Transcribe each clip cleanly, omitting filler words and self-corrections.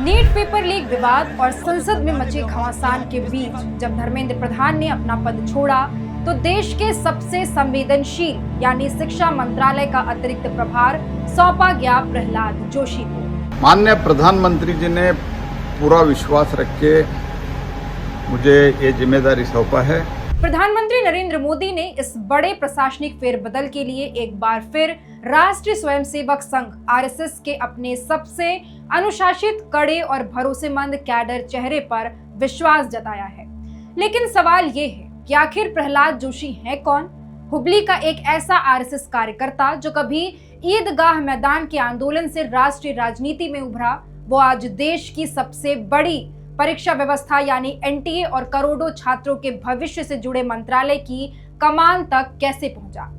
NEET paper leak विवाद और संसद में मचे घमासान के बीच जब धर्मेंद्र प्रधान ने अपना पद छोड़ा तो देश के सबसे संवेदनशील यानी शिक्षा मंत्रालय का अतिरिक्त प्रभार सौंपा गया प्रहलाद जोशी को। माननीय प्रधानमंत्री जी ने पूरा विश्वास रख के मुझे ये जिम्मेदारी सौंपा है। प्रधानमंत्री नरेंद्र मोदी ने इस बड़े प्रशासनिक फेरबदल के लिए एक बार फिर राष्ट्रीय स्वयंसेवक संघ आरएसएस के अपने सबसे अनुशासित, कड़े और भरोसेमंद कैडर चेहरे पर विश्वास जताया है। लेकिन सवाल ये है कि आखिर प्रहलाद जोशी है कौन? हुबली का एक ऐसा आरएसएस कार्यकर्ता जो कभी ईदगाह मैदान के आंदोलन से राष्ट्रीय राजनीति में उभरा, वो आज देश की सबसे बड़ी परीक्षा व्यवस्था यानी एनटीए और करोड़ों छात्रों के भविष्य से जुड़े मंत्रालय की कमान तक कैसे पहुंचा?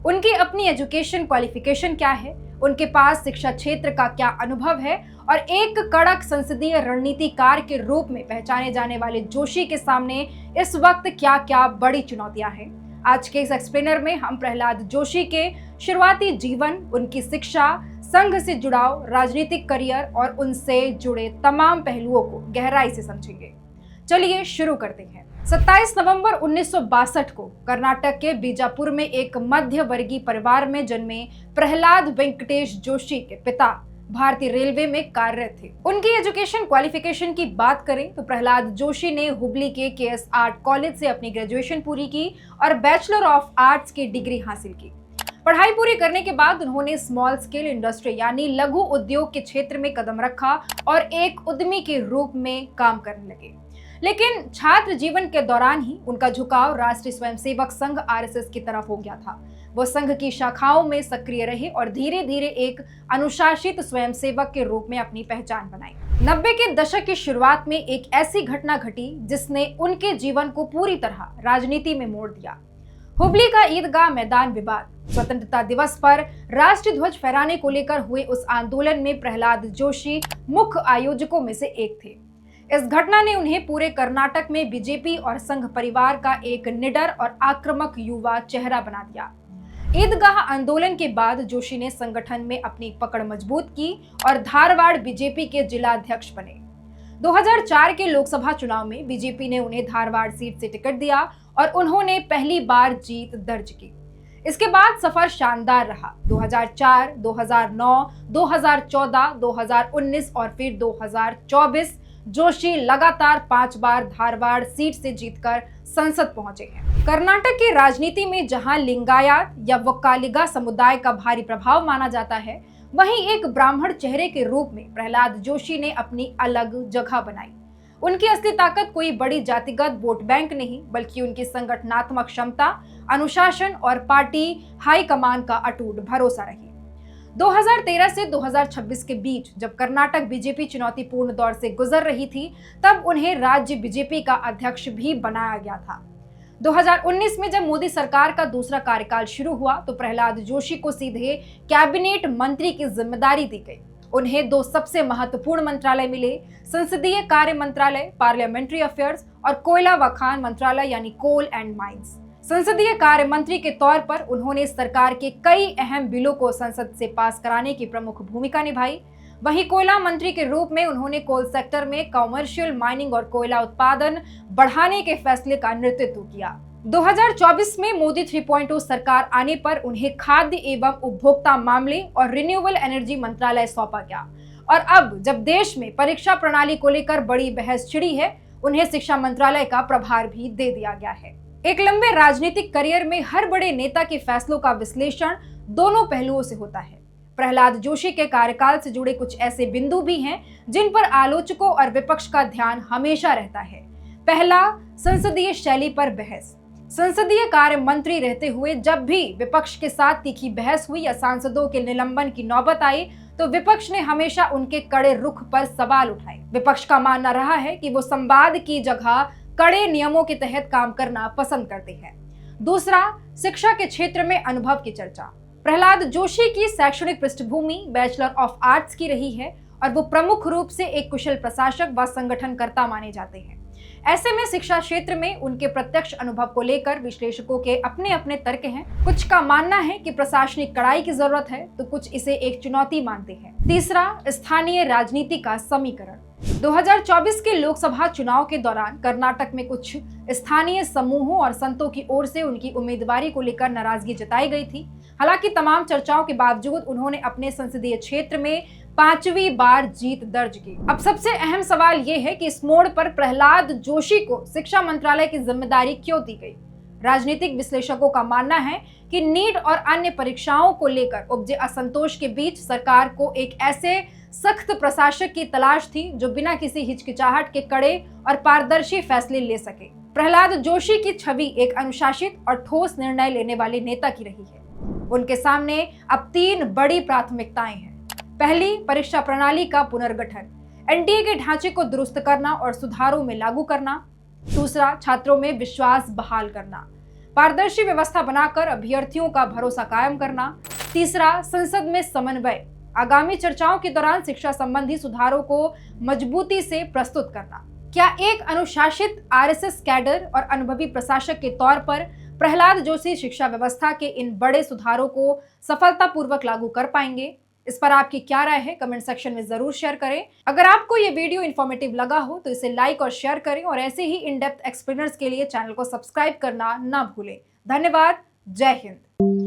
उनकी अपनी एजुकेशन क्वालिफिकेशन क्या है? उनके पास शिक्षा क्षेत्र का क्या अनुभव है? और एक कड़क संसदीय रणनीतिकार के रूप में पहचाने जाने वाले जोशी के सामने इस वक्त क्या क्या बड़ी चुनौतियां हैं? आज के इस एक्सप्लेनर में हम प्रहलाद जोशी के शुरुआती जीवन, उनकी शिक्षा, संघ से जुड़ाव, राजनीतिक करियर और उनसे जुड़े तमाम पहलुओं को गहराई से समझेंगे। चलिए शुरू करते हैं। 27 नवंबर 1962 को कर्नाटक के बीजापुर में एक मध्य वर्गीय परिवार में जन्मे प्रहलाद वेंकटेश जोशी के पिता भारतीय रेलवे में कार्यरत थे। उनकी एजुकेशन क्वालिफिकेशन की बात करें तो प्रहलाद जोशी ने हुबली के केएस आर्ट कॉलेज से अपनी ग्रेजुएशन पूरी की और बैचलर ऑफ आर्ट्स की डिग्री हासिल की। पढ़ाई पूरी करने के बाद उन्होंने स्मॉल स्केल इंडस्ट्री यानी लघु उद्योग के क्षेत्र में कदम रखा और एक उद्यमी के रूप में काम करने लगे। लेकिन छात्र जीवन के दौरान ही उनका झुकाव राष्ट्रीय स्वयंसेवक संघ आरएसएस की तरफ हो गया था। वो संघ की शाखाओं में सक्रिय रहे और धीरे धीरे एक अनुशासित स्वयंसेवक के रूप में अपनी पहचान बनाई। 90 के दशक की शुरुआत में एक ऐसी घटना घटी जिसने उनके जीवन को पूरी तरह राजनीति में मोड़ दिया। हुबली का ईदगाह मैदान विवाद। स्वतंत्रता दिवस पर राष्ट्रीय ध्वज फहराने को लेकर हुए उस आंदोलन में प्रहलाद जोशी मुख्य आयोजकों में से एक थे। इस घटना ने उन्हें पूरे कर्नाटक में बीजेपी और संघ परिवार का एक निडर और आक्रामक युवा चेहरा बना दिया। ईदगाह आंदोलन के बाद जोशी ने संगठन में अपनी पकड़ मजबूत की और धारवाड़ बीजेपी के जिला अध्यक्ष बने। 2004 के लोकसभा चुनाव में बीजेपी ने उन्हें धारवाड़ सीट से टिकट दिया और उन्होंने पहली बार जीत दर्ज की। इसके बाद सफर शानदार रहा। 2004, 2009, 2014, 2019 और फिर 2024 जोशी लगातार 5 बार धारवाड़ सीट से जीतकर संसद पहुंचे हैं। कर्नाटक की राजनीति में जहां लिंगायत या वक्कालिगा समुदाय का भारी प्रभाव माना जाता है, वहीं एक ब्राह्मण चेहरे के रूप में प्रहलाद जोशी ने अपनी अलग जगह बनाई। उनकी असली ताकत कोई बड़ी जातिगत वोट बैंक नहीं, बल्कि उनकी संगठनात्मक क्षमता, अनुशासन और पार्टी हाईकमान का अटूट भरोसा रही। 2013 से 2026 के बीच जब कर्नाटक बीजेपी चुनौतीपूर्ण दौर से गुजर रही थी, तब उन्हें राज्य बीजेपी का अध्यक्ष भी बनाया गया था। 2019 में जब मोदी सरकार का दूसरा कार्यकाल शुरू हुआ तो प्रहलाद जोशी को सीधे कैबिनेट मंत्री की जिम्मेदारी दी गई। उन्हें 2 सबसे महत्वपूर्ण मंत्रालय मिले, संसदीय कार्य मंत्रालय पार्लियामेंट्री अफेयर्स और कोयला व खान मंत्रालय यानी कोल एंड माइंस। संसदीय कार्य मंत्री के तौर पर उन्होंने सरकार के कई अहम बिलों को संसद से पास कराने की प्रमुख भूमिका निभाई। वहीं कोयला मंत्री के रूप में उन्होंने कोल सेक्टर में कॉमर्शियल माइनिंग और कोयला उत्पादन बढ़ाने के फैसले का नेतृत्व किया। 2024 में मोदी 3.0 सरकार आने पर उन्हें खाद्य एवं उपभोक्ता मामले और रिन्यूएबल एनर्जी मंत्रालय सौंपा गया। और अब जब देश में परीक्षा प्रणाली को लेकर बड़ी बहस छिड़ी है, उन्हें शिक्षा मंत्रालय का प्रभार भी दे दिया गया है। एक लंबे राजनीतिक करियर में हर बड़े नेता के फैसलों का विश्लेषण दोनों पहलुओं से होता है। प्रहलाद जोशी के कार्यकाल से जुड़े कुछ ऐसे बिंदु भी हैं जिन पर आलोचकों और विपक्ष का ध्यान हमेशा रहता है। पहला, संसदीय शैली पर बहस। संसदीय कार्य मंत्री रहते हुए जब भी विपक्ष के साथ तीखी बहस हुई या सांसदों के निलंबन की नौबत आई तो विपक्ष ने हमेशा उनके कड़े रुख पर सवाल उठाए। विपक्ष का मानना रहा है कि वो संवाद की जगह कड़े नियमों के तहत काम करना पसंद करते हैं। दूसरा, शिक्षा के क्षेत्र में अनुभव की चर्चा। प्रहलाद जोशी की शैक्षणिक पृष्ठभूमि बैचलर ऑफ आर्ट्स की रही है और वो प्रमुख रूप से एक कुशल प्रशासक व संगठनकर्ता माने जाते हैं। ऐसे में शिक्षा क्षेत्र में उनके प्रत्यक्ष अनुभव को लेकर विश्लेषकों के अपने अपने तर्क हैं। कुछ का मानना है कि प्रशासनिक कड़ाई की जरूरत है, तो कुछ इसे एक चुनौती मानते हैं। तीसरा, स्थानीय राजनीति का समीकरण। 2024 के लोकसभा चुनाव के दौरान कर्नाटक में कुछ स्थानीय समूहों और संतों की ओर से उनकी उम्मीदवारी को लेकर नाराजगी जताई गई थी। हालांकि तमाम चर्चाओं के बावजूद उन्होंने अपने संसदीय क्षेत्र में 5वीं बार जीत दर्ज की। अब सबसे अहम सवाल ये है कि इस मोड़ पर प्रहलाद जोशी को शिक्षा मंत्रालय की जिम्मेदारी क्यों दी गई। राजनीतिक विश्लेषकों का मानना है कि नीट और अन्य परीक्षाओं को लेकर उपजे असंतोष के बीच सरकार को एक ऐसे सख्त प्रशासक की तलाश थी जो बिना किसी हिचकिचाहट के कड़े और पारदर्शी फैसले ले सके। प्रहलाद जोशी की छवि एक अनुशासित और ठोस निर्णय लेने वाले नेता की रही है। उनके सामने अब 3 बड़ी प्राथमिकताएं हैं। पहली, परीक्षा प्रणाली का पुनर्गठन, एनटीए के ढांचे को दुरुस्त करना और सुधारों में लागू करना। दूसरा, छात्रों में विश्वास बहाल करना, पारदर्शी व्यवस्था बनाकर अभ्यर्थियों का भरोसा कायम करना। तीसरा, संसद में समन्वय, आगामी चर्चाओं के दौरान शिक्षा संबंधी सुधारों को मजबूती से प्रस्तुत करना। क्या एक अनुशासित आरएसएस कैडर और अनुभवी प्रशासक के तौर पर प्रहलाद जोशी शिक्षा व्यवस्था के इन बड़े सुधारों को सफलतापूर्वक लागू कर पाएंगे? इस पर आपकी क्या राय है, कमेंट सेक्शन में जरूर शेयर करें। अगर आपको ये वीडियो इन्फॉर्मेटिव लगा हो तो इसे लाइक और शेयर करें और ऐसे ही इन डेप्थ एक्सप्लेनर्स के लिए चैनल को सब्सक्राइब करना ना भूलें। धन्यवाद। जय हिंद।